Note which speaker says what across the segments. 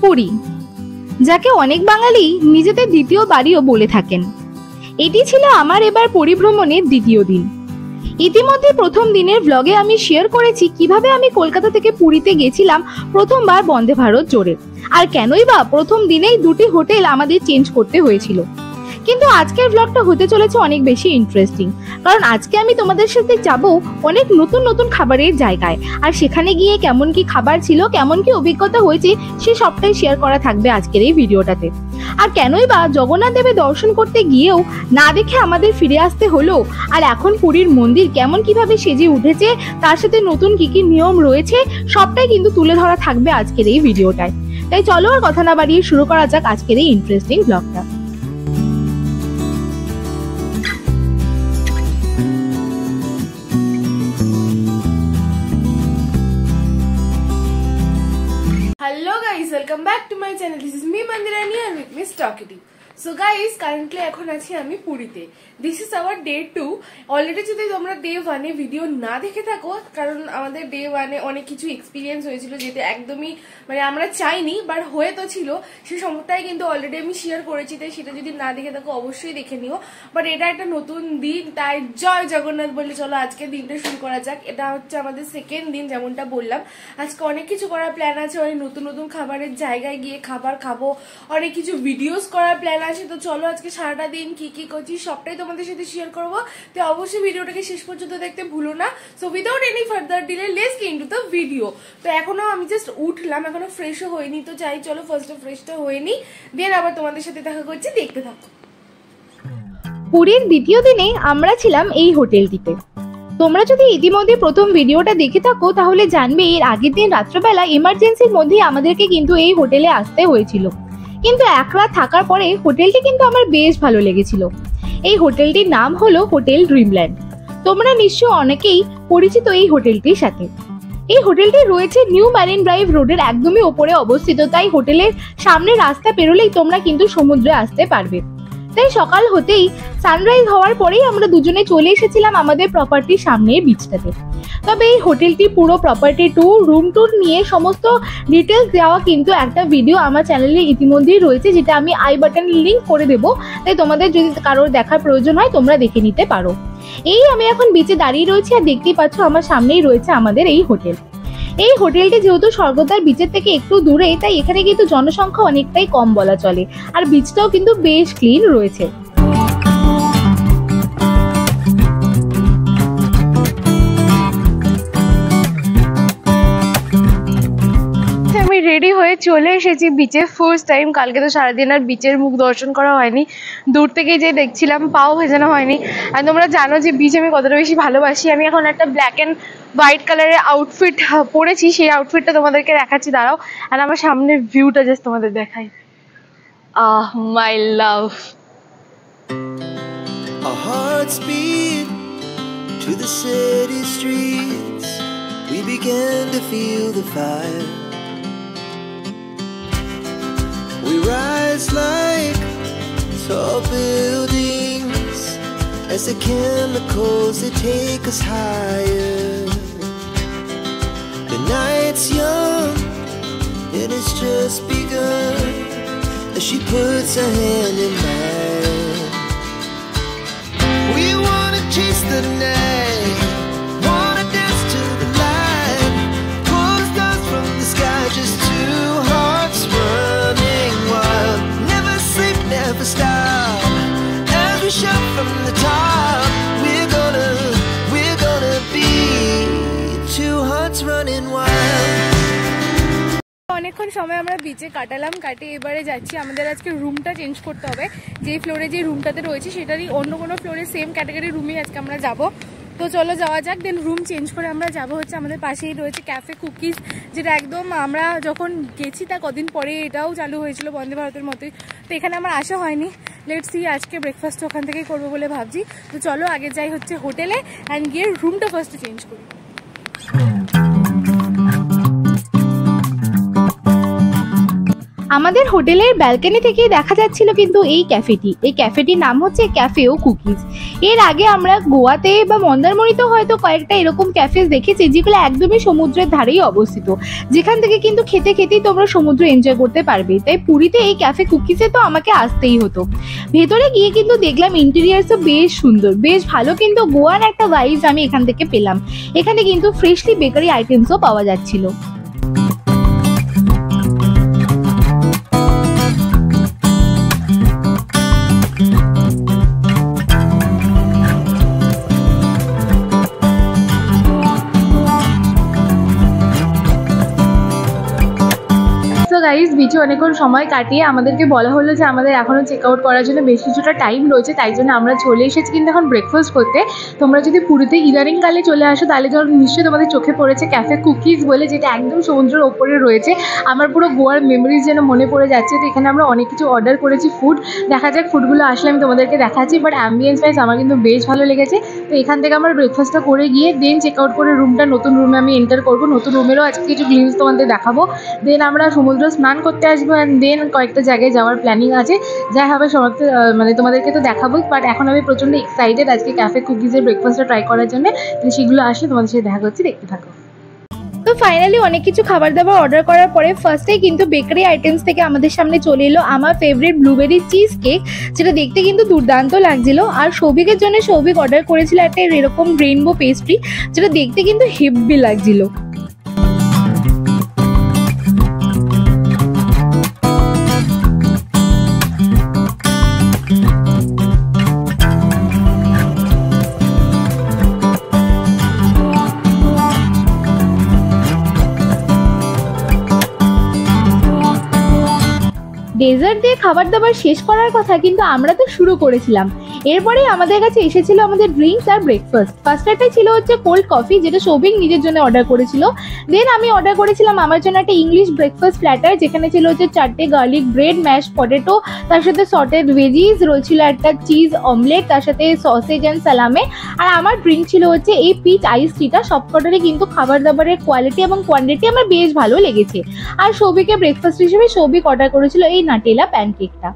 Speaker 1: পুরী, যাকে অনেক বাঙালি নিজেদের দ্বিতীয় বাড়িও বলে থাকেন। এটি ছিল আমার এবার পুরী ভ্রমণের দ্বিতীয় দিন। ইতিমধ্যে প্রথম দিনের ব্লগে আমি শেয়ার করেছি কিভাবে আমি কলকাতা থেকে পুরীতে গেছিলাম প্রথমবার বন্দে ভারত জোরে, আর কেনই বা প্রথম দিনেই দুটি হোটেল আমাদের চেঞ্জ করতে হয়েছিল। কিন্তু আজকের ব্লগটা হতে চলেছে অনেক বেশি ইন্টারেস্টিং, কারণ আজকে আমি তোমাদের সাথে যাব অনেক নতুন নতুন খাবারের জায়গায়, আর সেখানে গিয়ে কেমন কি খাবার ছিল, কেমন কি অভিজ্ঞতা হয়েছে, সে সবটাই শেয়ার করা থাকবে আজকের এই ভিডিওটাতে। আর কেনই বা জগন্নাথ দেবের দর্শন করতে গিয়েও না দেখে আমাদের ফিরে আসতে হলো, আর এখন পুরীর মন্দির কেমন কিভাবে সেজে উঠেছে, তার সাথে নতুন কি কি নিয়ম রয়েছে, সবটাই কিন্তু তুলে ধরা থাকবে আজকের এই ভিডিওটায়। তাই চলো আর কথা না বাড়িয়ে শুরু করা যাক আজকের এই ইন্টারেস্টিং ব্লগটা।
Speaker 2: Hello guys, welcome back to my channel. This is me Mandirani and with me Talkative. So guys, currently এখন আছি আমি পুরীতে। This is our day 2. Already যদি তোমরা day 1 এ ভিডিও না দেখে থাকো, কারণ আমাদের day 1 এ অনেক কিছু এক্সপিরিয়েন্স হয়েছিল যেটা একদমই মানে আমরা চাইনি, বাট হয়ে তো ছিল, সে সমস্যাটাই কিন্তু অলরেডি আমি শেয়ার করেছি। তাই সেটা যদি না দেখে থাকো অবশ্যই দেখে নিও। বাট এটা একটা নতুন দিন, তাই জয় জগন্নাথ বলে চলো আজকে দিনটা শুরু করা যাক। এটা হচ্ছে আমাদের সেকেন্ড দিন, যেমনটা বললাম। আজকে অনেক কিছু করার প্ল্যান আছে, অনেক নতুন নতুন খাবারের জায়গায় গিয়ে খাবার খাবো, অনেক কিছু ভিডিওস করার প্ল্যান আছে। তো চলো আজকে সারাটা দিন কি কি করছি সবটাই তোমাদের সাথে শেয়ার করবো। তো অবশ্যই ভিডিওটাকে শেষ পর্যন্ত দেখতে ভুলো না। So without any further delay let's get into the video. তো এখনো আমি জাস্ট উঠলাম, এখনো ফ্রেশও হয়নি। তো চাই চলো ফার্স্টে ফ্রেশটা হয়নি, দেন আবার তোমাদের সাথে দেখা করছি, দেখতে থাকো।
Speaker 1: পুরীর দ্বিতীয় দিনে আমরা ছিলাম এই হোটেলটিতে। তোমরা যদি ইতিমধ্যে প্রথম ভিডিওটা দেখে থাকো তাহলে জানবে এর আগের দিন রাত্রবেলা এমার্জেন্সির মধ্যে আমাদেরকে কিন্তু এই হোটেলে আসতে হয়েছিল। কিন্তু এক রাত থাকার পরে হোটেলটি কিন্তু আমার বেশ ভালো লেগেছিল। এই হোটেলটির নাম হলো হোটেল ড্রিমল্যান্ড। তোমরা নিশ্চয় অনেকেই পরিচিত এই হোটেলটির সাথে। এই হোটেলটি রয়েছে নিউ ম্যারিন ড্রাইভ রোডের একদমই ওপরে অবস্থিত, তাই হোটেলের সামনে রাস্তা পেরোলেই তোমরা কিন্তু সমুদ্রে আসতে পারবে। তাই সকাল হতেই সানরাইজ হওয়ার পরেই আমরা দুজনে চলে এসেছিলাম আমাদের প্রপার্টির সামনের বিচটাতে। তবে এই হোটেলটি পুরো প্রপার্টি ট্যুর, রুম ট্যুর নিয়ে সমস্ত ডিটেলস দেওয়া কিন্তু একটা ভিডিও আমার চ্যানেলে ইতিমধ্যেই রয়েছে, যেটা আমি আই বাটনে লিঙ্ক করে দেবো। তাই তোমাদের যদি কারোর দেখার প্রয়োজন হয় তোমরা দেখে নিতে পারো। এই আমি এখন বিচে দাঁড়িয়ে রয়েছি, আর দেখতেই পাচ্ছ আমার সামনেই রয়েছে আমাদের এই হোটেল। এই হোটেলটি যেহেতু স্বর্গদ্বার বিচের থেকে একটু দূরে, তাই এখানে কিন্তু জনসংখ্যা অনেকটাই কম বলা চলে, আর বিচটাও কিন্তু বেশ ক্লিন রয়েছে। আমি রেডি হয়ে চলে এসেছি বিচে ফার্স্ট টাইম। কালকে তো সারাদিন আর বিচের মুখ দর্শন করা হয়নি, দূর থেকে যে দেখছিলাম, পাও ভেজানো হয়নি। আর তোমরা জানো যে বিচ আমি কতটা বেশি ভালোবাসি। আমি এখন একটা ব্ল্যাক অ্যান্ড হোয়াইট কালারের আউটফিট পরেছি, সেই আউটফিটটা তোমাদেরকে দেখাচ্ছি, দাঁড়াও। আর আমার সামনের ভিউটা জাস্ট তোমাদের দেখাই। মাই লাভ।
Speaker 3: Our hearts beat to the city streets. We began to feel the fire. We rise like tall buildings as the chemicals they take us higher. The night's young and it's just begun as she puts her hand in mine. We wanna chase the night, wanna dance to the light, pull stars from the sky, just two hearts running wild. Never sleep, never stop, as we shout from the top. We're gonna be two hearts running wild.
Speaker 2: অনেকক্ষণ সময় আমরা বিচে কাটালাম, কাটিয়ে এবারে যাচ্ছি। আমাদের আজকে রুমটা চেঞ্জ করতে হবে। যে ফ্লোরে যে রুমটাতে রয়েছে সেটারই অন্য কোনো ফ্লোরে সেম ক্যাটাগরি রুমে আজকে আমরা যাব। তো চলো যাওয়া যাক। দেন রুম চেঞ্জ করে আমরা যাব হচ্ছে আমাদের পাশেই রয়েছে ক্যাফে কুকিজ, যেটা একদম আমরা যখন গেছি তার কদিন পরে এটাও চালু হয়েছিল বন্দে ভারতের মতোই। তো এখানে আমার আসা হয়নি। লেটস সি, আজকে ব্রেকফাস্ট ওখান থেকেই করবো বলে ভাবছি। তো চলো আগে যাই হচ্ছে হোটেলে, অ্যান্ড গিয়ে রুমটা ফার্স্টে চেঞ্জ করি।
Speaker 1: আমাদের হোটেলের ব্যালকনি থেকেই দেখা যাচ্ছিল কিন্তু এই ক্যাফেটির নাম হচ্ছে ক্যাফে ও কুকিজ। এর আগে আমরা গোয়াতে বা মন্দারমণিতেও হয়তো কয়েকটা এরকম ক্যাফেস দেখেছি যেগুলো একদমই সমুদ্রের ধারেই অবস্থিত, যেখান থেকে কিন্তু খেতে খেতেই তোমরা সমুদ্র এনজয় করতে পারবে। তাই পুরীতে এই ক্যাফে কুকিজে তো আমাকে আসতেই হতো। ভেতরে গিয়ে কিন্তু দেখলাম ইন্টেরিয়ার্সও বেশ সুন্দর, বেশ ভালো, কিন্তু গোয়ার একটা ভাইবস আমি এখান থেকে পেলাম। এখানে কিন্তু ফ্রেশলি বেকারি আইটেমসও পাওয়া যাচ্ছিল। গাইস, বিচে অনেকক্ষণ সময় কাটিয়ে আমাদেরকে বলা হলো যে আমাদের এখনও চেক আউট করার জন্য বেশ কিছুটা টাইম রয়েছে, তাই জন্য আমরা চলে এসেছি কিন্তু এখন ব্রেকফাস্ট করতে। তোমরা যদি পুরীতে ইদানিংকালে চলে আসো তাহলে যখন নিশ্চয়ই তোমাদের চোখে পড়েছে ক্যাফে কুকিজ বলে, যেটা একদম সমুদ্রের ওপরে রয়েছে। আমার পুরো গোয়ার মেমোরিজ যেন মনে পড়ে যাচ্ছে। তো এখানে আমরা অনেক কিছু অর্ডার করেছি ফুড, দেখা যাক ফুডগুলো আসলে আমি তোমাদেরকে দেখাচ্ছি। বাট অ্যাম্বিয়েন্স ওয়াইজ আমার কিন্তু বেশ ভালো লেগেছে। তো এখান থেকে আমরা ব্রেকফাস্টটা করে গিয়ে দেন চেক আউট করে নতুন রুমে আমি এন্টার করবো। নতুন রুমেরও আজকে কিছু গ্লিমস তোমাদের দেখাবো। দেন আমরা সমুদ্র স্নান করতে আসবো, অ্যান্ড দেন কয়েকটা জায়গায় যাওয়ার প্ল্যানিং আছে, যা হবে সমাপ্ত মানে তোমাদেরকে তো দেখাবোই। বাট এখন আমি প্রচণ্ড এক্সাইটেড আজকে ক্যাফে কুকিজের ব্রেকফাস্টটা ট্রাই করার জন্য। সেগুলো আসলে তোমাদের সাথে দেখা করছি, দেখতে থাকো। তো ফাইনালি অনেক কিছু খাবার দাবার অর্ডার করার পরে ফার্স্টেই কিন্তু বেকারি আইটেমস থেকে আমাদের সামনে চলে এলো আমার ফেভারিট ব্লুবেরি চিজ কেক, যেটা দেখতে কিন্তু দুর্দান্ত লাগছিল। আর সৌভিকের জন্য সৌভিক অর্ডার করেছিল একটা এরকম রেইনবো পেস্ট্রি, যেটা দেখতে কিন্তু হেভি লাগছিল। ডেজার্ট দিয়ে খাবার দাবার শেষ করার কথা, কিন্তু আমরা তো শুরু করেছিলাম। এরপরে আমাদের কাছে এসেছিল আমাদের ড্রিঙ্কস আর ব্রেকফাস্ট। ফার্স্টটাই ছিল হচ্ছে কোল্ড কফি, যেটা সৌভিক নিজের জন্য অর্ডার করেছিল। দেন আমি অর্ডার করেছিলাম আমার জন্য একটা ইংলিশ ব্রেকফাস্ট প্ল্যাটার, যেখানে ছিল হচ্ছে 4টে গার্লিক ব্রেড, ম্যাশ পটেটো, তার সাথে সটেড ভেজিস, রয়েছিল একটা চিজ অমলেট, তার সাথে সসেজ অ্যান্ড সালামে। আর আমার ড্রিঙ্ক ছিল হচ্ছে এই পিচ আইস টিটা। সবকটারই কিন্তু খাবার দাবারের কোয়ালিটি এবং কোয়ান্টিটি আমার বেশ ভালো লেগেছে। আর সৌভিকের ব্রেকফাস্ট হিসেবে সৌভিক অর্ডার করেছিল এই নাটেলা প্যানকেকটা।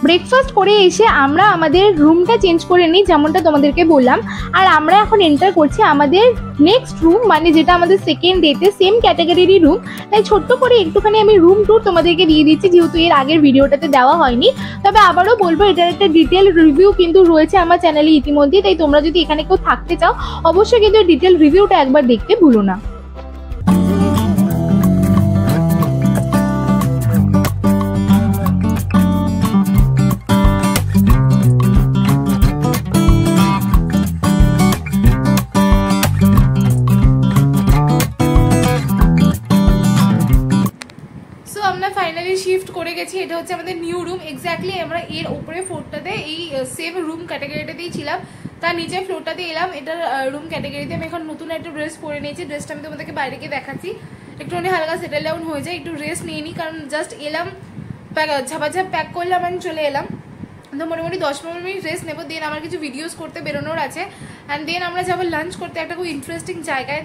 Speaker 1: ব্রেকফাস্ট করে এসে আমরা আমাদের রুমটা চেঞ্জ করে নিই, যেমনটা তোমাদেরকে বললাম। আর আমরা এখন এন্টার করছি আমাদের নেক্সট রুম, মানে যেটা আমাদের সেকেন্ড ডেতে সেম ক্যাটাগরিরই রুম। তাই ছোট্ট করে একটুখানি আমি রুম ট্যুর তোমাদেরকে দিয়ে দিচ্ছি, যেহেতু এর আগের ভিডিওটাতে দেওয়া হয়নি। তবে আবারও বলবো, এটার একটা ডিটেল রিভিউ কিন্তু রয়েছে আমার চ্যানেলে ইতিমধ্যে। তাই তোমরা যদি এখানে কেউ থাকতে চাও অবশ্যই কিন্তু ডিটেল রিভিউটা একবার দেখতে ভুলো না।
Speaker 2: শিফট করে গেছি, এটা হচ্ছে আমাদের নিউ রুম। এক্স্যাক্টলি আমরা এর উপরে ফ্লোরটাতে এই সেম রুম ক্যাটাগরিটাতেই ছিলাম, তার নিচে ফ্লোরটাতে এলাম। এটার রুম ক্যাটাগরিতে আমি এখন নতুন একটা ড্রেস পরে নিয়েছি। ড্রেসটা আমি তোমাদেরকে বাইরে গিয়ে দেখাচ্ছি। একটুখানি হালকা সেটেল ডাউন হয়ে যায়, একটু রেস্ট নিয়ে নিই, কারণ জাস্ট এলাম, ঝাপাঝাপ প্যাক করলাম, আমি চলে এলাম। তো মোটামুটি 10-15 মিনিট রেস্ট নেবো। দেন আমার কিছু ভিডিওস করতে বেরোনোর আছে, অ্যান্ড দেন আমরা যাবো লাঞ্চ করতে একটা খুব ইন্টারেস্টিং জায়গায়।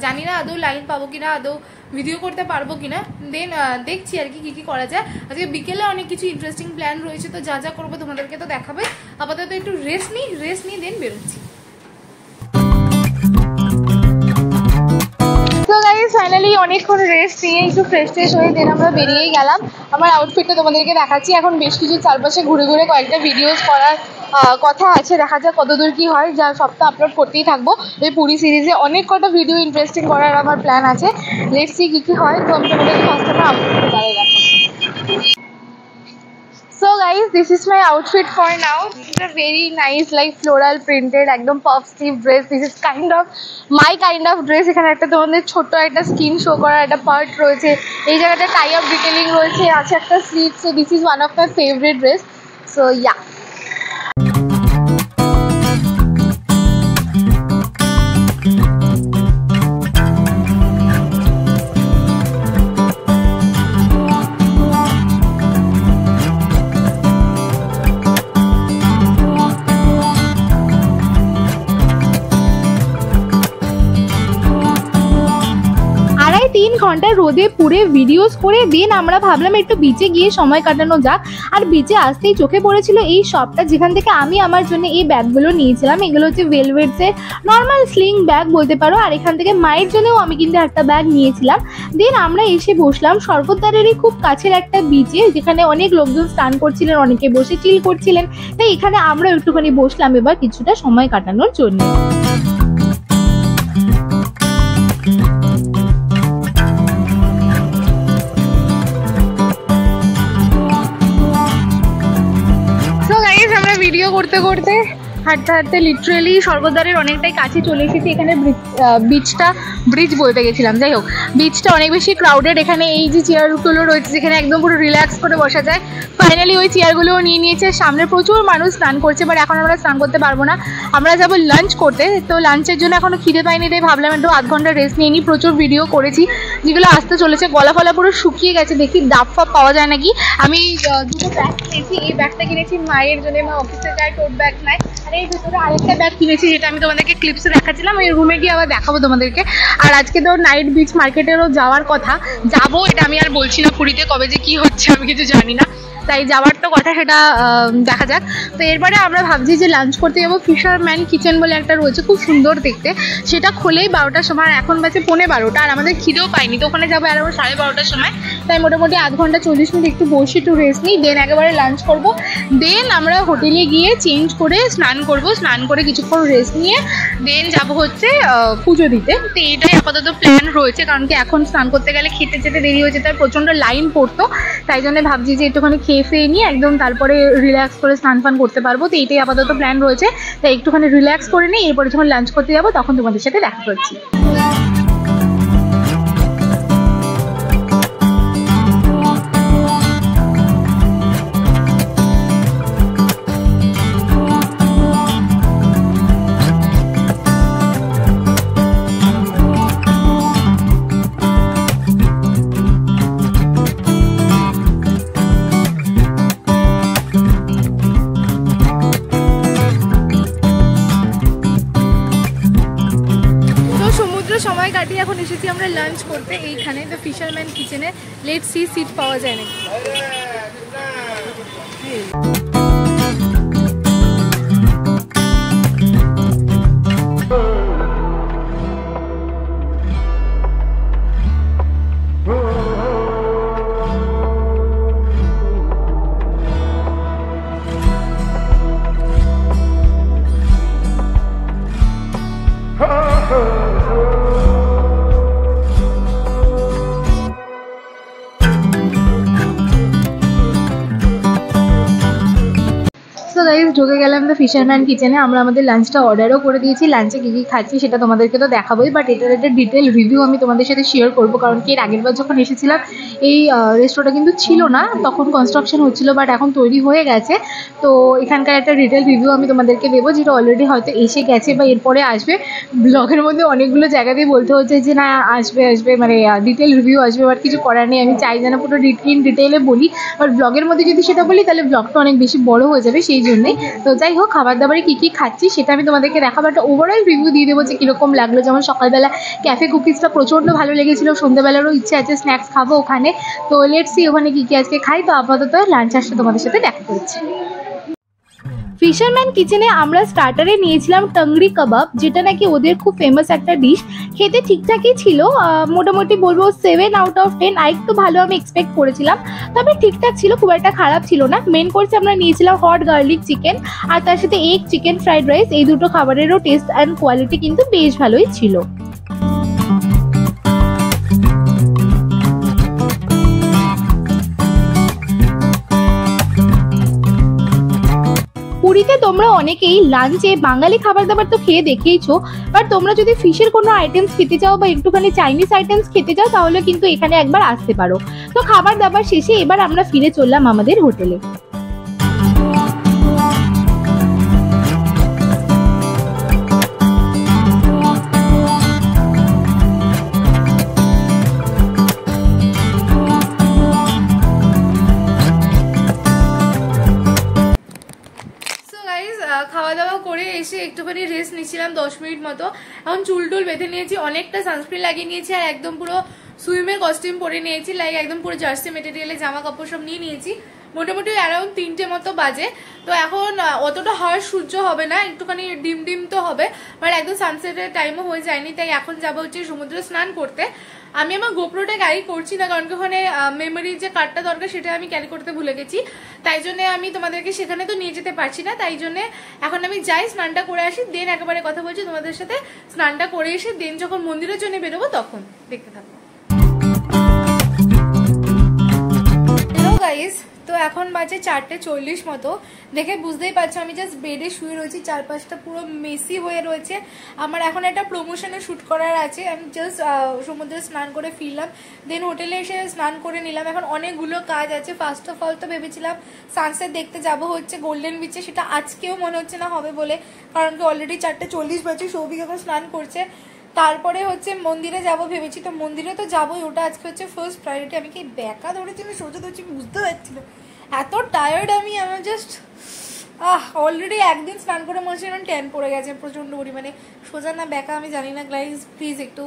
Speaker 2: জানি না আদৌ লাইন পাবো কিনা, আদৌ ভিডিও করতে পারবো কিনা। দেন দেখছি আর কি করা যায়। আজকে বিকেলে অনেক কিছু ইন্টারেস্টিং প্ল্যান রয়েছে, তো যা যা করবো তোমাদেরকে তো দেখাবে। আপাতত একটু রেস্ট নিই দেন বেরোচ্ছি।
Speaker 1: তো গাইস, ফাইনালি অনেকক্ষণ রেস্ট নিয়ে একটু ফ্রেশ হয়ে দেন আমরা বেরিয়েই গেলাম। আমার আউটফিটটা তোমাদেরকে দেখাচ্ছি। এখন বেশ কিছু চারপাশে ঘুরে ঘুরে কয়েকটা ভিডিওস করার কথা আছে, দেখা যাক কতদূর কি হয়। যা সবটা আপলোড করতেই থাকবো। এই পুরী সিরিজে অনেক কটা ভিডিও ইন্টারেস্টিং করার আমার প্ল্যান আছে। লেটস সি কি হয়। তো আমি তোমাদেরকে ফার্স্ট টাইম আপলোড করতে পারি। So guys, this is my outfit for now. This is a very nice like floral printed একদম puff sleeve dress. This is my kind of dress. এখানে একটা তোমাদের ছোট্ট একটা স্কিন শো করার একটা পার্ট রয়েছে। এই জায়গাটা টাই আপ ডিটেইলিং রয়েছে, আছে একটা sleeve. So this is one of my favorite dress. So yeah. ঘন্টা রোদে পুড়ে ভিডিওস করে দেন আমরা ভাবলাম একটু বিচে গিয়ে সময় কাটানো যাক। আর বিচে আসতেই চোখে পড়েছিল এই শপটা, যেখান থেকে আমি আমার জন্য এই ব্যাগগুলো নিয়েছিলাম। এগুলো হচ্ছে ভেলভেটসের নর্মাল স্লিং ব্যাগ বলতে পারো। আর এখান থেকে মায়ের জন্যও আমি কিন্তু একটা ব্যাগ নিয়েছিলাম। দেন আমরা এসে বসলাম স্বর্গদ্বারেরই খুব কাছের একটা বিচে, যেখানে অনেক লোকজন স্নান করছিলেন, অনেকে বসে চিল করছিলেন। তাই এখানে আমরা একটুখানি বসলাম এবার কিছুটা সময় কাটানোর জন্য। আমরা ভিডিও করতে করতে হাঁটতে হাঁটতে লিটারেলি স্বর্গদ্বারের অনেকটাই কাছে চলে এসেছি। এখানে ব্রিজ বলতে গেছিলাম, যাই হোক বিচটা অনেক বেশি ক্রাউডেড। এখানে এই যে চেয়ারগুলো রয়েছে যেখানে একদম পুরো রিল্যাক্স করে বসা যায়, ফাইনালি ওই চেয়ারগুলোও নিয়ে নিয়েছে। সামনে প্রচুর মানুষ স্নান করছে, বাট এখন আমরা স্নান করতে পারবো না, আমরা যাবো লাঞ্চ করতে। তো লাঞ্চের জন্য এখনো খিদে পাইনি, তাই ভাবলাম একটু আধ ঘন্টা রেস্ট নিয়ে নিই। প্রচুর ভিডিও করেছি যেগুলো আসতে চলেছে, গলা ফলা পুরো শুকিয়ে গেছে, দেখি ডাব ফাব পাওয়া যায় নাকি। আমি দুটো ব্যাগ কিনেছি, এই ব্যাগটা কিনেছি মায়ের জন্য, মা অফিসে যায় টোট ব্যাগ নেয়। আর এই ভিতরে আরেকটা ব্যাগ কিনেছি যেটা আমি তোমাদেরকে ক্লিপসে দেখাচ্ছিলাম, ওই রুমে গিয়ে আবার দেখাবো তোমাদেরকে। আর আজকে তো নাইট বিচ মার্কেটেরও যাওয়ার কথা, যাবো, এটা আমি আর বলছি না পুরীতে কবে যে কি হচ্ছে আমি কিছু জানি না, তাই যাওয়ার তো কথা, সেটা দেখা যাক। তো এরপরে আমরা ভাবছি যে লাঞ্চ করতে যাবো। ফিশারম্যান কিচেন বলে একটা রয়েছে, খুব সুন্দর দেখতে, সেটা খোলেই 12টার সময়, এখন বাজে 12:15, আর আমাদের খিদেও পাইনি, তো ওখানে যাবো আরো 12:30টার সময়। তাই মোটামুটি আধ ঘন্টা 40 মিনিট একটু বসে একটু রেস্ট নিই, দেন একেবারে লাঞ্চ করবো। দেন আমরা হোটেলে গিয়ে চেঞ্জ করে স্নান করবো, স্নান করে কিছুক্ষণ রেস্ট নিয়ে দেন যাবো হচ্ছে পুজো দিতে। তো এইটাই আপাতত প্ল্যান রয়েছে, কারণ কি এখন স্নান করতে গেলে খেতে যেতে দেরি হয়ে যেতে, প্রচণ্ড লাইন পড়তো, তাই জন্য ভাবছি যে একটুখানি খেয়ে ফেয়ে নিয়ে একদম তারপরে রিল্যাক্স করে স্নান ফান করতে পারবো। তো এইটাই আপাতত প্ল্যান রয়েছে, তাই একটুখানি রিল্যাক্স করে নিই, এরপরে যখন লাঞ্চ করতে যাবো তখন তোমাদের সাথে দেখা করছি। সময় কাটিয়ে এখন এসেছি আমরা লাঞ্চ করতে এইখানে, তো ফিশারম্যান কিচেনে। লেটস সি সিট পাওয়া যায় নাকি। ঢুকে গেলাম তো ফিশারম্যান কিচেনে। আমরা আমাদের লাঞ্চটা অর্ডারও করে দিয়েছি, লাঞ্চে কী কী খাচ্ছি সেটা তোমাদেরকে তো দেখাবোই, বাট এটার একটা ডিটেল রিভিউ আমি তোমাদের সাথে শেয়ার করবো, কারণ কি এর আগের বার যখন এসেছিলাম এই রেস্টুরেন্টটা কিন্তু ছিল না, তখন কনস্ট্রাকশন হচ্ছিল, বাট এখন তৈরি হয়ে গেছে। তো এখানকার একটা ডিটেল রিভিউ আমি তোমাদেরকে দেবো, যেটা অলরেডি হয়তো এসে গেছে বা এরপরে আসবে। ব্লগের মধ্যে অনেকগুলো জায়গাতেই বলতে হচ্ছে যে না আসবে মানে ডিটেল রিভিউ আসবে, বাট কিছু করার নেই, আমি চাই যেন পুরো ডিটেলে বলি, বাট ব্লগের মধ্যে যদি সেটা বলি তাহলে ব্লগটা অনেক বেশি বড় হয়ে যাবে, সেই জন্যই। তো যাই হোক, খাবার দাবারে কী কী খাচ্ছি সেটা আমি তোমাদেরকে দেখাবো, একটা ওভারঅল রিভিউ দিয়ে দেবো যে কীরকম লাগলো। যেমন সকালবেলা ক্যাফে কুকিজটা প্রচণ্ড ভালো লেগেছিলো, সন্ধ্যেবেলারও ইচ্ছে আছে স্ন্যাক্স খাবো ওখানে। তো লেটস সি ওখানে কী কী আজকে খাই। তো আপাতত লাঞ্চ আসলে তোমাদের সাথে দেখা করছি। ফিশারম্যান কিচেনে আমরা স্টার্টারে নিয়েছিলাম টাংরি কাবাব, যেটা নাকি ওদের খুব ফেমাস একটা ডিশ। খেতে ঠিকঠাকই ছিল, মোটামুটি বলবো 7 আউট অফ 10। একটু ভালো আমি এক্সপেক্ট করেছিলাম, তবে ঠিকঠাক ছিল, খুব একটা খারাপ ছিল না। মেন কোর্সে আমরা নিয়েছিলাম হট গার্লিক চিকেন, আর তার সাথে এগ চিকেন ফ্রাইড রাইস। এই দুটো খাবারেরও টেস্ট অ্যান্ড কোয়ালিটি কিন্তু বেশ ভালোই ছিল। পুরীতে তোমরা অনেকেই লাঞ্চে বাঙালি খাবার দাবার তো খেয়ে দেখেইছো, বাট তোমরা যদি ফিশের কোনো আইটেমস খেতে চাও বা একটুখানি চাইনিজ আইটেমস খেতে চাও তাহলে কিন্তু এখানে একবার আসতে পারো। তো খাবার দাবার শেষে এবার আমরা ফিরে চললাম আমাদের হোটেলে।
Speaker 2: খাওয়া দাওয়া করে এসে একটুখানি রেস্ট নিচ্ছিলাম 10 মিনিট মতো। এখন চুল টুল বেঁধে নিয়েছি, অনেকটা সানস্ক্রিন লাগিয়ে নিয়েছি, আর একদম পুরো সুইমের কস্টিউম পরে নিয়েছি, লাইক একদম পুরো জার্সি মেটেরিয়ালে জামা কাপড় সব নিয়ে নিয়েছি। মোটামুটি অ্যারাউন্ড 3টে মতো বাজে। তো এখন অতটা হার্শ সূর্য হবে না, একটুখানি ডিম ডিম তো হবে, বাট একদম সানসেটের টাইমও হয়ে যায়নি। তাই এখন যাবো হচ্ছে সমুদ্রে স্নান করতে। আমি আমার গোপ্রোটা ক্যারি করছি না, কারণ ওখানে মেমোরির যে কার্ডটা দরকার সেটা আমি ক্যারি করতে ভুলে গেছি। তাই জন্য আমি তোমাদেরকে সেখানে তো নিয়ে যেতে পারছি না। তাই জন্য এখন আমি যাই, স্নানটা করে আসি, দেন একেবারে কথা বলছি তোমাদের সাথে। স্নানটা করে এসে দেন যখন মন্দিরের জন্য বেরোবো তখন দেখতে থাকবো। হ্যালো গাইস, তো এখন বাজে 4:40 মতো। দেখে বুঝতেই পারছো আমি জাস্ট বেডে শুয়ে রয়েছি, চারপাশটা পুরো মেসি হয়ে রয়েছে। আমার এখন একটা প্রমোশনে শ্যুট করার আছে। আমি জাস্ট সমুদ্রে স্নান করে ফিরলাম, দেন হোটেলে এসে স্নান করে নিলাম। এখন অনেকগুলো কাজ আছে। ফার্স্ট অফ অল তো ভেবেছিলাম সানসেট দেখতে যাব হচ্ছে গোল্ডেন বিচে, সেটা আজকেও মনে হচ্ছে না হবে বলে, কারণ কি অলরেডি 4:40 বাজে, সৌভিক এখন স্নান করছে। তারপরে হচ্ছে মন্দিরে যাব ভেবেছি, তো মন্দিরে তো যাবোই, ওটা আজকে হচ্ছে ফার্স্ট প্রায়োরিটি। আমি কি ব্যাকা ধরেছি না সোজা ধরছি বুঝতে পারছি না, এত টায়ার্ড আমি। আমার জাস্ট অলরেডি একদিন স্নান করে মনে হচ্ছে ট্যান পড়ে গেছে প্রচন্ড পরিমাণে। সোজা না ব্যাকা আমি জানি না, গাইস প্লিজ একটু,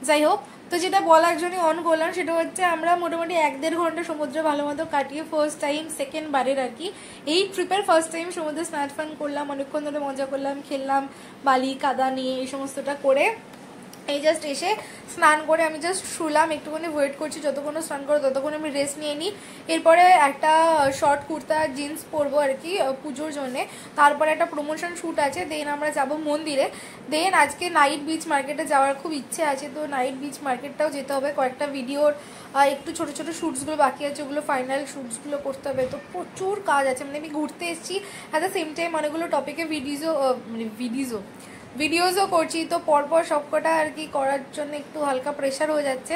Speaker 2: যাই হোক। তো যেটা বলার জন্য অন করলাম সেটা হচ্ছে আমরা মোটামুটি 1-1.5 ঘন্টা সমুদ্রে ভালো মতো কাটিয়ে ফার্স্ট টাইম, সেকেন্ড বারের আর কি, এই ট্রিপের ফার্স্ট টাইম সমুদ্রে স্নান ফান করলাম, অনেকক্ষণ ধরে মজা করলাম, খেললাম, বালি কাদা নিয়ে এই সমস্তটা করে এই জাস্ট এসে স্নান করে আমি জাস্ট শুলাম, একটুখানি ওয়েট করছি যতক্ষণ স্নান করে ততক্ষণ আমি রেস্ট নিয়ে নিই। এরপরে একটা শর্ট কুর্তা জিন্স পরবো আর কি পুজোর জন্যে। তারপরে একটা প্রমোশন শ্যুট আছে, দেন আমরা যাব মন্দিরে। দেন আজকে নাইট বিচ মার্কেটে যাওয়ার খুব ইচ্ছে আছে, তো নাইট বিচ মার্কেটটাও যেতে হবে। কয়েকটা ভিডিওর একটু ছোটো ছোটো শ্যুটসগুলো বাকি আছে, ওগুলো ফাইনাল শ্যুটসগুলো করতে হবে। তো প্রচুর কাজ আছে, মানে আমি ঘুরতে এসেছি, অ্যাট দ্য সেম টাইম অনেকগুলো টপিকে ভিডিওসও করছি। তো পরপর সবকটা আর কি করার জন্য একটু হালকা প্রেশার হয়ে যাচ্ছে,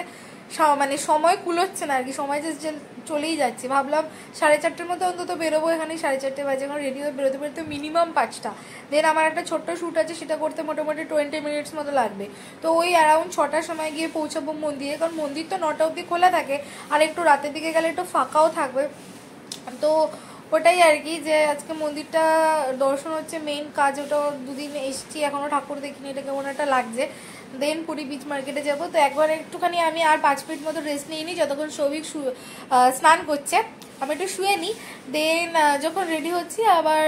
Speaker 2: মানে সময় কুলোচ্ছে না আর কি, সময় যে চলেই যাচ্ছে। ভাবলাম 4:30 মতো অন্তত বেরোবো, এখানে 4:30 বাজে, এখন রেডি হয়ে বেরোতে বেরোতে মিনিমাম 5টা। দেন আমার একটা ছোট্ট শ্যুট আছে, সেটা করতে মোটামুটি 20 মিনিটস মতো লাগবে। তো ওই অ্যারাউন্ড 6টার সময় গিয়ে পৌঁছাবো মন্দিরে, কারণ মন্দির তো 9টা অবধি খোলা থাকে, আর একটু রাতের দিকে গেলে একটু ফাঁকাও থাকবে। তো ওটাই আর কি, যে আজকে মন্দিরটা দর্শন হচ্ছে মেইন কাজ। ওটা 2 দিন এসছি, এখনও ঠাকুর দেখিনি, এটা কেমন একটা লাগছে। দেন পুরী বিচ মার্কেটে যাব। তো একবার একটুখানি আমি আর 5 মিনিট মতো রেস্ট নিয়ে নিই, যতক্ষণ সৌভিক স্নান করছে আমি একটু শুয়ে নিই। দেন যখন রেডি হচ্ছি আবার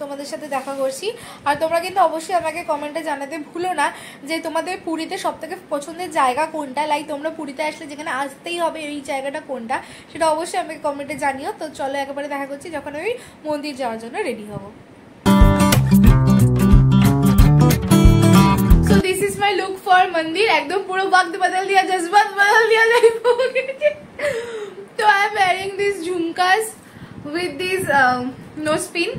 Speaker 2: তোমাদের সাথে দেখা করছি। আর তোমরা কিন্তু অবশ্যই আমাকে কমেন্টে জানাতে ভুলো না যে তোমাদের পুরীতে সবথেকে পছন্দের জায়গা কোনটা, লাইক তোমরা পুরীতে আসলে যেখানে আসতেই হবে এই জায়গাটা কোনটা, সেটা অবশ্যই আমাকে কমেন্টে জানিও। তো চলো একেবারে দেখা করছি যখন আমি মন্দির যাওয়ার জন্য রেডি হবো। So this is my look for मंदिर, एकदम पूरा वक्त बदल दिया, जज्बात बदल दिया लाइफ को। So I am wearing these झुमकास with this nose pin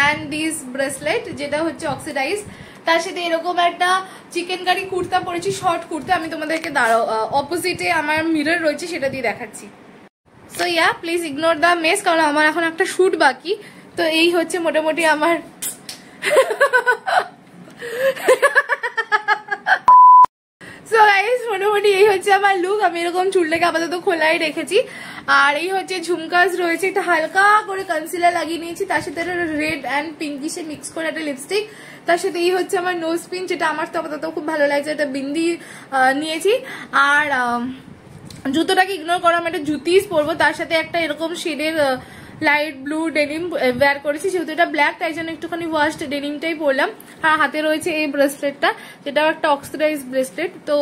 Speaker 2: and this bracelet যেটা হচ্ছে অক্সিডাইজ। তার সাথে এরকম একটা চিকেন কারি কুর্তা পরেছি, শর্ট কুর্তা। আমি তোমাদেরকে দাঁড়াও অপোজিটে আমার মিরর রয়েছে, সেটা দিয়ে দেখাচ্ছি। So yeah please ignore the mess, কারণ আমার এখন একটা শুট বাকি। তো এই হচ্ছে মোটামুটি আমার সো গাইস মোটামুটি এই হচ্ছে আমার লুক। আমি এরকম চুলটাকে আপাতত খোলাই রেখেছি, আর এই হচ্ছে ঝুমকাস রয়েছে, একটা হালকা করে কনসিলার লাগিয়ে নিয়েছি, তার সাথে রেড অ্যান্ড পিঙ্কিশে মিক্স করে একটা লিপস্টিক, তার সাথে এই হচ্ছে আমার নোজ পিন, যেটা আমার তো আপাতত খুব ভালো লাগছে, একটা বিন্দি নিয়েছি। আর জুতোটাকে ইগনোর করো, আমি একটা জুতিস পরবো, তার সাথে একটা এরকম শেডের লাইট ব্লু ডেনিম ওয়্যার করেছি, যেহেতু এটা ব্ল্যাক তাই জন্য একটুখানি ওয়াশড ডেনিমটাই পরলাম। আর হাতে রয়েছে এই ব্রেসলেটটা, যেটাও একটা অক্সিডাইজ ব্রেসলেট। তো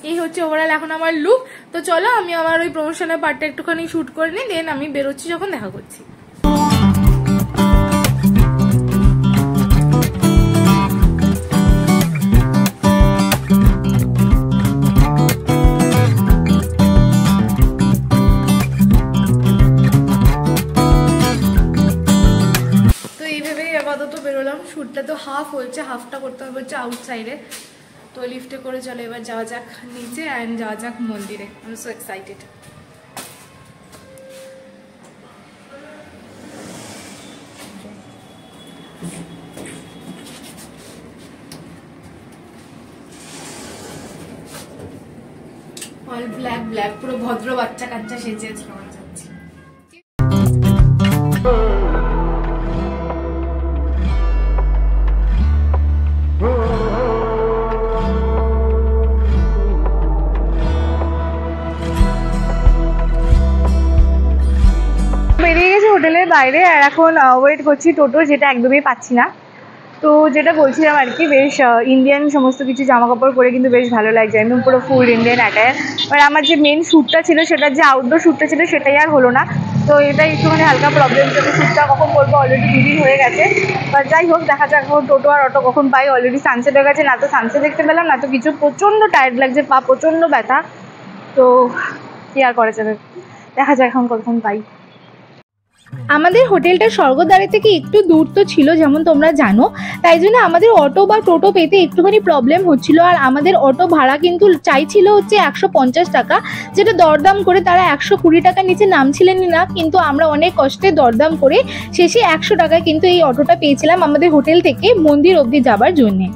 Speaker 2: এই হচ্ছে ওভারঅল এখন আমার লুক। তো চলো আমি আমার ওই প্রমোশনের পার্টটা একটুখানি শুট করে নিই, দেন আমি বেরোচ্ছি যখন দেখা করছি। শুটটা তো হাফ হয়েছে, হাফটা করতে হবে হচ্ছে আউটসাইডে। তো লিফটে করে চলো এবার যাওয়া যাক নিচে, অ্যান্ড যাওয়া যাক মন্দিরে। I am so excited. All black black, পুরো ভদ্র বাচ্চা কাচ্চা সেজে যাচ্ছি।
Speaker 4: বাইরে আর এখন ওয়েট করছি টোটো, যেটা একদমই পাচ্ছি না। তো যেটা বলছিলাম আর কি, বেশ ইন্ডিয়ান সমস্ত কিছু জামা কাপড় পরে কিন্তু বেশ ভালো লাগছে, একদম পুরো ফুল ইন্ডিয়ান অ্যাটায়ার। এবার আমার যে মেন শ্যুটটা ছিল, সেটার যে আউটডোর শ্যুটটা ছিল সেটাই আর হলো না, তো এটাই একটুখানি হালকা প্রবলেম। তো শ্যুটটা কখন করবো, অলরেডি 2 দিন হয়ে গেছে। বাট যাই হোক, দেখা যাক এখন টোটো আর অটো কখন পাই। অলরেডি সানসেট হয়ে গেছে, না তো সানসেট দেখতে পেলাম না তো কিছু। প্রচণ্ড টায়ার্ড লাগছে, পা প্রচণ্ড ব্যথা, তো কি আর করা যাবে, দেখা যাক এখন কখন পাই।
Speaker 1: আমাদের হোটেলটা স্বর্গদ্বারে থেকে একটু দূর তো ছিল, যেমন তোমরা জানো, তাই জন্য আমাদের অটো বা টোটো পেতে একটুখানি প্রবলেম হচ্ছিল। আর আমাদের অটো ভাড়া কিন্তু চাইছিল হচ্ছে 150 টাকা, যেটা দরদাম করে তারা 120 টাকার নিচে নামছিলেনই না। কিন্তু আমরা অনেক কষ্টে দরদাম করে শেষে 100 টাকায় কিন্তু এই অটোটা পেয়েছিলাম আমাদের হোটেল থেকে মন্দির অবধি যাবার জন্যে।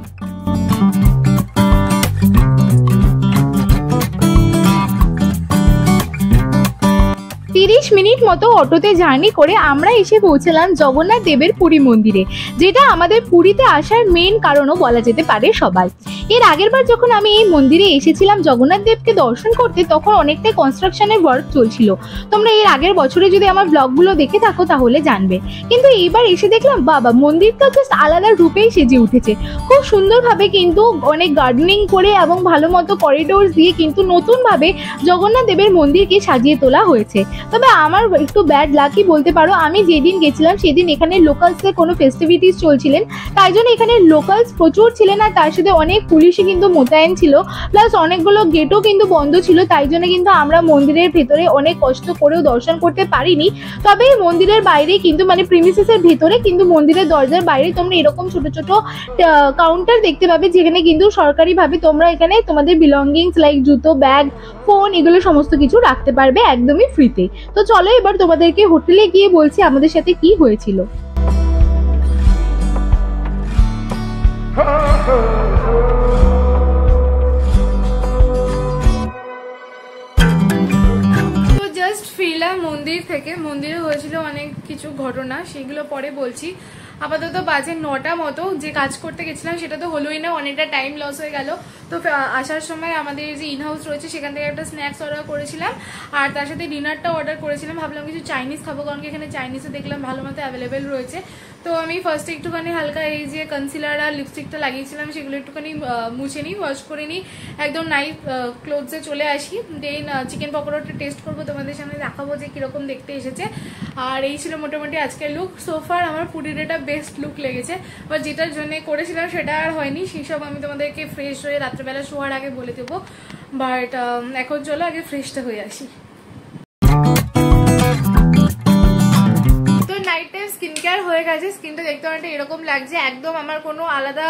Speaker 1: 30 মিনিট মতো অটোতে জার্নি করে আমরা এসে পৌঁছলাম জগন্নাথ দেবের পুরী মন্দিরে, যেটা আমাদের পুরীতে আসার মেন কারণও বলা যেতে পারে সবাই। এর আগের বার যখন আমি এই মন্দিরে এসেছিলাম জগন্নাথ দেবকে দর্শন করতে, তখন অনেকটাই কনস্ট্রাকশনের ওয়ার্ক চলছিল। তোমরা এর আগের বছরে যদি আমার ব্লগগুলো দেখে থাকো তাহলে জানবে। কিন্তু এইবার এসে দেখলাম বাবা, মন্দিরটা জাস্ট আলাদা রূপেই সেজে উঠেছে। খুব সুন্দরভাবে কিন্তু অনেক গার্ডেনিং করে এবং ভালো মতো করিডোর দিয়ে কিন্তু নতুনভাবে জগন্নাথ দেবের মন্দিরকে সাজিয়ে তোলা হয়েছে। তবে আমার একটু ব্যাড লাকই বলতে পারো, আমি যেদিন গেছিলাম সেদিন এখানে লোকালসের কোনো ফেস্টিভিটিস চলছিলেন, তাই জন্য এখানে লোকালস প্রচুর ছিলেন। আর তার সাথে অনেক পুলিশই কিন্তু মোতায়েন ছিল, প্লাস অনেকগুলো গেটও কিন্তু বন্ধ ছিল। তাই জন্য কিন্তু আমরা মন্দিরের ভেতরে অনেক কষ্ট করেও দর্শন করতে পারিনি। তবে মন্দিরের বাইরে কিন্তু মানে প্রিমিসেসের ভেতরে কিন্তু মন্দিরের দরজার বাইরে তোমরা এরকম ছোট ছোট কাউন্টার দেখতে পাবে, যেখানে কিন্তু সরকারিভাবে তোমরা এখানে তোমাদের বিলঙ্গিংস লাইক জুতো, ব্যাগ, ফোন, এগুলো সমস্ত কিছু রাখতে পারবে একদমই ফ্রিতে। তো চলো এবার তোমাদেরকে হোটেলে গিয়ে বলছি আমাদের সাথে কি হয়েছিল।
Speaker 2: তো জাস্ট ফিরলাম মন্দির থেকে। মন্দিরে হয়েছিল অনেক কিছু ঘটনা, সেগুলো পরে বলছি। আপাতত বাজে 9টা মতো। যে কাজ করতে গেছিলাম সেটা তো হলোই না, অনেকটা টাইম লস হয়ে গেল। তো আসার সময় আমাদের যে ইনহাউস রয়েছে সেখান থেকে একটা স্ন্যাক্স অর্ডার করেছিলাম, আর তার সাথে ডিনারটা অর্ডার করেছিলাম। ভাবলাম কিছু চাইনিজ খাবো, কারণ কি এখানে চাইনিজও দেখলাম ভালো মতো অ্যাভেলেবেল রয়েছে। তো আমি ফার্স্টে একটুখানি হালকা এই যে কনসিলার আর লিপস্টিকটা লাগিয়েছিলাম সেগুলো একটুখানি মুছে নিই, ওয়াশ করে নিই, একদম নাইট ক্লোথসে চলে আসি। দেন চিকেন পকোড়াটা টেস্ট করবো, তোমাদের সামনে দেখাবো যে কিরকম দেখতে এসেছে। আর এই ছিল মোটামুটি আজকের লুক। সোফার আমার পুরীর এটা বেস্ট লুক লেগেছে, বাট যেটার জন্য করেছিলাম সেটা আর হয়নি। সেসব আমি তোমাদেরকে ফ্রেশ হয়ে রাত্রেবেলা শোয়ার আগে বলে দেবো। বাট এখন চলো আগে ফ্রেশটা হয়ে আসি। নাইট টাইম স্কিন কেয়ার হয়ে গেছে, স্কিনটা দেখতে অনেকটা এরকম লাগছে। একদম আমার কোনো আলাদা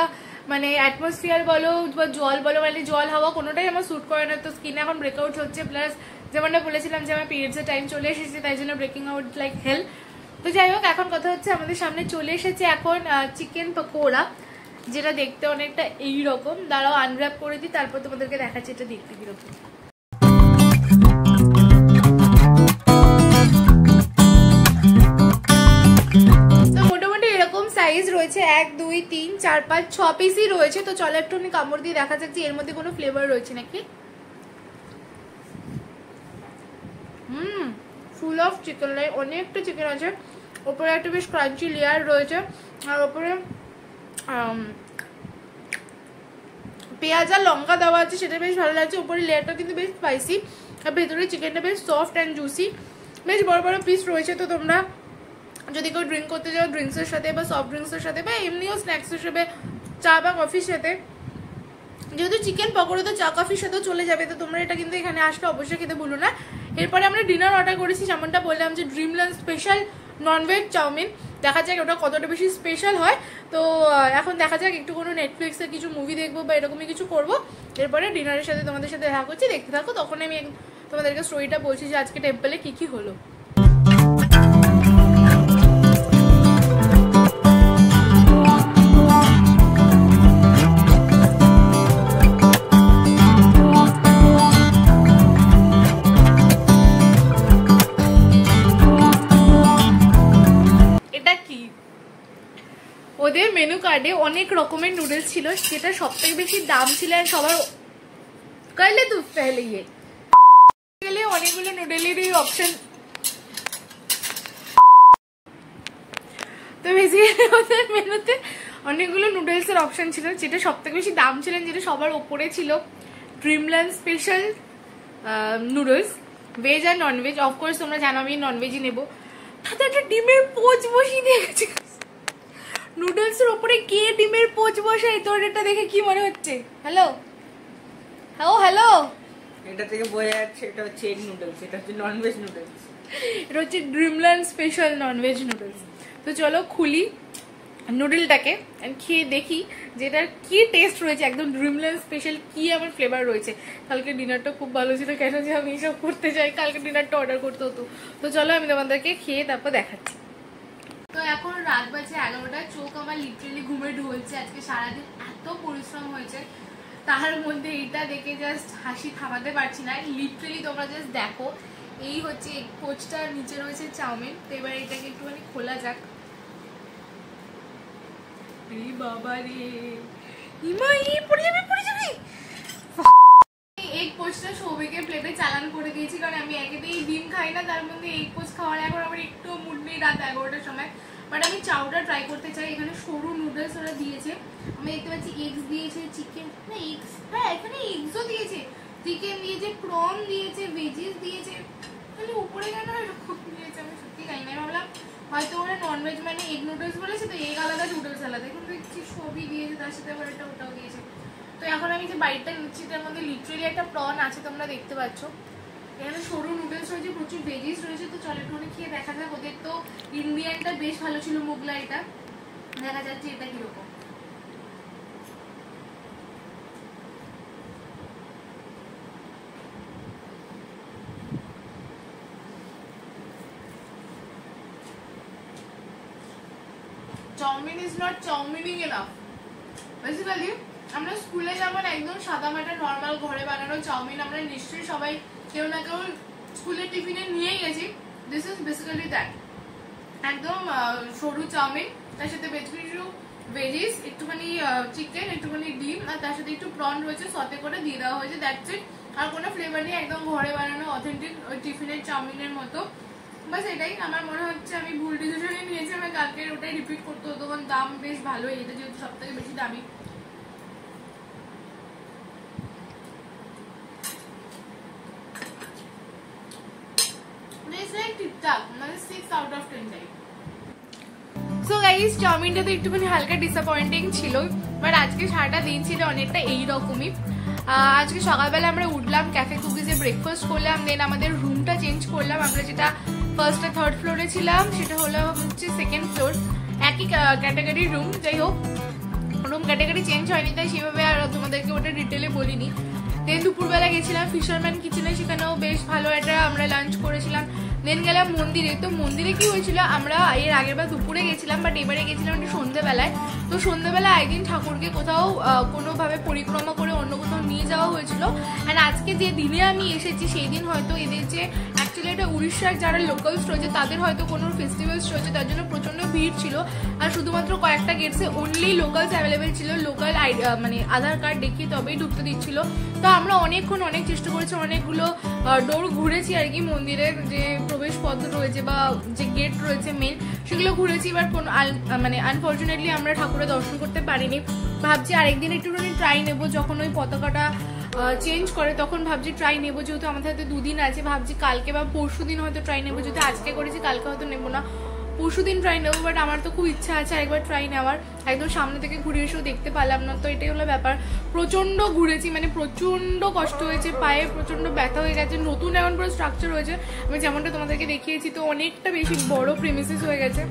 Speaker 2: মানে অ্যাটমসফিয়ার বলো বা জল বলো, মানে জল হাওয়া কোনোটাই আমার স্যুট করে না। তো স্কিনে এখন ব্রেকআউট হচ্ছে, প্লাস যেমনটা বলেছিলাম যে আমার পিরিয়ডসের টাইম চলে এসেছে, তাই জন্য ব্রেকিং আউট লাইক হেল। তো যাই হোক, এখন কথা হচ্ছে আমাদের সামনে চলে এসেছে এখন চিকেন পকোড়া, যেটা দেখতে অনেকটা এইরকম। দাঁড়াও আনর্যাপ করে দিই, তারপর তোমাদেরকে দেখাচ্ছি এটা দেখতে কিরকম। সাইজ রয়েছে 1 2 3 4 5 6 পিসই রয়েছে। তো চলো একটু আমি কামড় দিয়ে দেখা যাক যে এর মধ্যে কোনো ফ্লেভার রয়েছে নাকি। ফুল অফ চিকেন, লাইক অনেকটা চিকেন আছে। ওপরে একটা বেশ ক্রাঞ্চি লেয়ার রয়েছে, আর ওপরে পেঁয়াজ আর লঙ্কা দেওয়া আছে, সেটা বেশ ভালো লাগছে। উপরে লেয়ারটা কিন্তু বেশ স্পাইসি, আর ভেতরে চিকেনটা বেশ সফট অ্যান্ড জুসি, বেশ বড় বড় পিস রয়েছে। তো তোমরা যদি কেউ ড্রিঙ্ক করতে যাও ড্রিঙ্কসের সাথে বা সফট ড্রিঙ্কসের সাথে বা এমনিও স্ন্যাক্স হিসেবে চা বা কফির সাথে, যেহেতু চিকেন পকোড়া তো চা কফির সাথেও চলে যাবে, তো তোমরা এটা কিন্তু এখানে আসলে অবশ্যই খেতে ভুলো না। এরপরে আমরা ডিনার অর্ডার করেছি, যেমনটা বললাম যে ড্রিমল্যান্ড স্পেশাল ননভেজ চাউমিন। দেখা যাক ওটা কতটা বেশি স্পেশাল হয়। তো এখন দেখা যাক, একটু কোনো নেটফ্লিক্সে কিছু মুভি দেখবো বা এরকমই কিছু করবো। এরপরে ডিনারের সাথে তোমাদের সাথে দেখা করছি, দেখতে থাকো। তখন আমি তোমাদেরকে স্টোরিটা বলছি যে আজকে টেম্পলে কি কি হলো। ওদের মেনু কার্ডে অনেক রকমের নুডলস ছিল, যেটা সবথেকে বেশি দাম ছিল আর সবার করলে তো পেলে গেলে অনেকগুলো নুডলেরই অপশন তো বেসিক্যালি ওদের মেনুতে অনেকগুলো নুডলসের অপশন ছিল, যেটা সব থেকে বেশি দাম ছিলেন, যেটা সবার ওপরে ছিল ড্রিমল্যান্ড স্পেশাল নুডলস, ভেজ আর ননভেজ। অফকোর্স তোমরা জানো আমি ননভেজই নেবো। তাতে একটা ডিমের পোচ বসিয়ে দিয়ে গেছে। নুডলসের ওপরে কে ডিমের পোচ বসায়? তোর এটা দেখে কি মনে হচ্ছে? হ্যালো হ্যালো,
Speaker 5: এটা থেকে বোঝা যাচ্ছে এটা হচ্ছে এগ নুডলস, এটা হচ্ছে ননভেজ নুডলস।
Speaker 2: এটা হচ্ছে ড্রিমল্যান্ড স্পেশাল ননভেজ নুডলস। তো চলো খুলি নুডলটাকে খেয়ে দেখি যে এটার কি টেস্ট রয়েছে, একদম ড্রিমল্যান্ড স্পেশাল কি আমার ফ্লেভার রয়েছে। কালকে ডিনারটা খুব ভালো ছিল, কেন যে আমি এইসব করতে চাই, কালকে ডিনারটা অর্ডার করতে হতো। তো চলো আমি তোমাদেরকে খেয়ে তারপর দেখাচ্ছি। তো এখন রাত বাজে 11টা, চোখ আমার লিটারেলি ঘুমে ঢুলছে। আজকে সারাদিন এত পরিশ্রম হয়েছে, তার মধ্যে এটা দেখে জাস্ট হাসি থামাতে পারছি না। লিটারেলি তোমরা জাস্ট দেখো, এই হচ্ছে এগ পোচটার নিচে রয়েছে চাউমিন। তো এবার এটাকে একটুখানি খোলা যাক। বাবা রে, পড়ে যাবে। এগ পোচটা সৌভিকের প্লেটে চালান করে দিয়েছি, কারণ আমি একেতেই ডিম খাই না, তার মধ্যে এগ পোচ খাওয়ার এখন আমার একটু মুড নেই রাত 11টার সময়। বাট আমি চাউটা ট্রাই করতে চাই। এখানে সরু নুডলস ওরা দিয়েছে, আমি দেখতে পাচ্ছি এগস দিয়েছে, চিকেন না এগস, হ্যাঁ এখানে এগসও দিয়েছে, চিকেন দিয়েছে, প্রন দিয়েছে, ভেজিস দিয়েছে। তাহলে উপরে কেন এরকম দিয়েছে আমি সত্যি জানি না। ভাবলাম হয়তো ওরা ননভেজ মানে এগ নুডলস বলেছে, তো এগ আলাদা নুডলস আলাদা। এখন দেখছি সবই দিয়েছে, তার সাথে আবার এটা ওটাও দিয়েছে। তো এখন আমি যে বাইটটা নিচ্ছি তার মধ্যে লিটারেলি একটা প্রন আছে, তোমরা দেখতে পাচ্ছ। এখানে সরু নুডলস রয়েছে, প্রচুর ভেজিস রয়েছে। তো চলো একটু খেয়ে দেখা যাক। ওদের তো ইন্ডিয়ানটা বেশ ভালো ছিল, মোগলাইটা, দেখা যাচ্ছে এটা কিরকম। Chow mein is not chowmeining enough. Basically আমরা স্কুলে যেমন একদম সাদা মাটা নর্মাল ঘরে বানানো চাউমিন আমরা নিশ্চয়ই সবাই কেউ না কেউ স্কুলের টিফিনে নিয়েই গেছি। দিস ইজ বেসিক্যালি দ্যাট, একদম সরু চাউমিন, তার সাথে বেশ কিছু ভেজিস, একটুখানি চিকেন, একটুখানি ডিম, আর তার সাথে একটু প্রন রয়েছে, সতে করে দিয়ে দেওয়া হয়েছে, দ্যাটস ইট। আর কোনো ফ্লেভার নেই, একদম ঘরে বানানো অথেন্টিক টিফিনের চাউমিনের মতো। বাস এটাই আমার মনে হচ্ছে আমি ভুল ডিসিশনই নিয়েছি, আমি কালকে ওটাই রিপিট করতে হতো, কারণ দাম বেশ ভালো, এটা যেহেতু সব থেকে বেশি দামি। ঠিকঠাক, মানে 6 out of 10 type. So guys, চাউমিনটা তো একটুখানি হালকা ডিসঅ্যাপয়েন্টিং ছিল, বাট আজকে সারাটা দিন ছিল অনেকটা এইরকমই। আজকে সকালবেলা আমরা উঠলাম, ক্যাফে কুকিজে ব্রেকফাস্ট করলাম, দেন আমাদের রুমটা চেঞ্জ করলাম। আমরা যেটা ফার্স্ট আর থার্ড ফ্লোরে ছিলাম সেটা হলো হচ্ছে সেকেন্ড ফ্লোর, একই ক্যাটাগরির রুম। যাই হোক, রুম ক্যাটাগরি চেঞ্জ হয়নি, তাই সেভাবে আর তোমাদেরকে ওটা ডিটেলে বলিনি। দেন দুপুরবেলা গেছিলাম ফিশারম্যান কিচেনে, সেখানেও বেশ ভালো একটা আমরা লাঞ্চ করেছিলাম। দেন গেলাম মন্দিরে। তো মন্দিরে কি হয়েছিল, আমরা এর আগের বার দুপুরে গেছিলাম, বাট এবারে গেছিলাম একটু সন্ধ্যেবেলায়। তো সন্ধ্যেবেলা একদিন ঠাকুরকে কোথাও কোনোভাবে পরিক্রমা করে অন্য কোথাও নিয়ে যাওয়া হয়েছিল। অ্যান্ড আজকে যে দিনে আমি এসেছি সেই দিন হয়তো এদের যে অ্যাকচুয়ালি এটা উড়িষ্যার যারা লোকালস রয়েছে তাদের হয়তো কোনো ফেস্টিভ্যালস রয়েছে, তার জন্য প্রচণ্ড ভিড় ছিল। আর শুধুমাত্র কয়েকটা গেটসে অনলি লোকালস অ্যাভেলেবেল ছিল, লোকাল মানে আধার কার্ড দেখিয়ে তবেই ঢুকতে দিচ্ছিল। তো আমরা অনেকক্ষণ অনেক চেষ্টা করেছি, অনেকগুলো ডোর ঘুরেছি আর কি, মন্দিরের যে প্রবেশ পথ রয়েছে বা যে গেট রয়েছে মেন, সেগুলো ঘুরেছি। এবার কোনো মানে আনফর্চুনেটলি আমরা ঠাকুরের দর্শন করতে পারিনি। ভাবছি আরেকদিন একটুখানি ট্রাই নেবো, যখন ওই পতাকাটা চেঞ্জ করে তখন ভাবছি ট্রাই নেবো, যেহেতু আমাদের হাতে 2 দিন আছে। ভাবছি কালকে বা পরশু দিন হয়তো ট্রাই নেবো, যেহেতু আজকে করেছি কালকে হয়তো নেবো না, পরশু দিন ট্রাই নেবো। বাট আমার তো খুব ইচ্ছা আছে আরেকবার ট্রাই নেওয়ার, একদম সামনে থেকে ঘুরে এসেও দেখতে পারলাম না। তো এটাই হলো ব্যাপার, প্রচণ্ড ঘুরেছি, মানে প্রচণ্ড কষ্ট হয়েছে, পায়ে প্রচণ্ড ব্যথা হয়ে গেছে। নতুন এমন পুরো স্ট্রাকচার হয়েছে, আমি যেমনটা তোমাদেরকে দেখিয়েছি, তো অনেকটা বেশি বড় প্রিমিসেস হয়ে গেছে।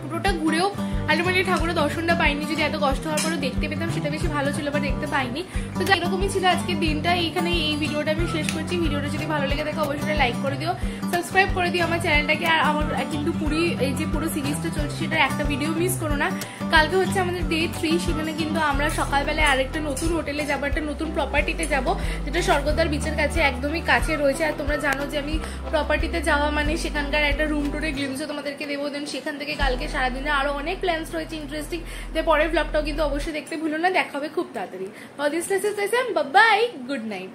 Speaker 2: পুরোটা ঘুরেও আলটিমেটলি ঠাকুরের দর্শনটা পাইনি। যদি এত কষ্ট হওয়ার পরেও দেখতে পেতাম সেটা বেশি ভালো ছিল, বা দেখতে পাইনি। তো এরকমই ছিল আজকের দিনটা। এইখানে এই ভিডিওটা আমি শেষ করছি। ভিডিওটা যদি ভালো লেগে থাকে অবশ্যই লাইক করে দিও, সাবস্ক্রাইব করে দিও আমার চ্যানেলটাকে। আর আমার কিন্তু পুরী এই যে পুরো সিরিজটা চলছে সেটার একটা ভিডিও মিস করো না। কালকে হচ্ছে আমাদের ডে 3, সেখানে কিন্তু আমরা সকালবেলায় আরেকটা নতুন হোটেলে যাবো, একটা নতুন প্রপার্টিতে যাব, যেটা স্বর্গদ্বার বিচের কাছে একদমই কাছে রয়েছে। আর তোমরা জানো যে আমি প্রপার্টিতে যাওয়া মানে সেখানকার একটা রুম টুরে গ্লিমসও তোমাদেরকে দেবো। দেন সেখান থেকে কালকে সারাদিনে আরো অনেক প্ল্যানস রয়েছে ইন্টারেস্টিং। পরের ব্লগটাও কিন্তু অবশ্যই দেখতে ভুলো না, দেখা হবে খুব তাড়াতাড়ি। Bye, good night.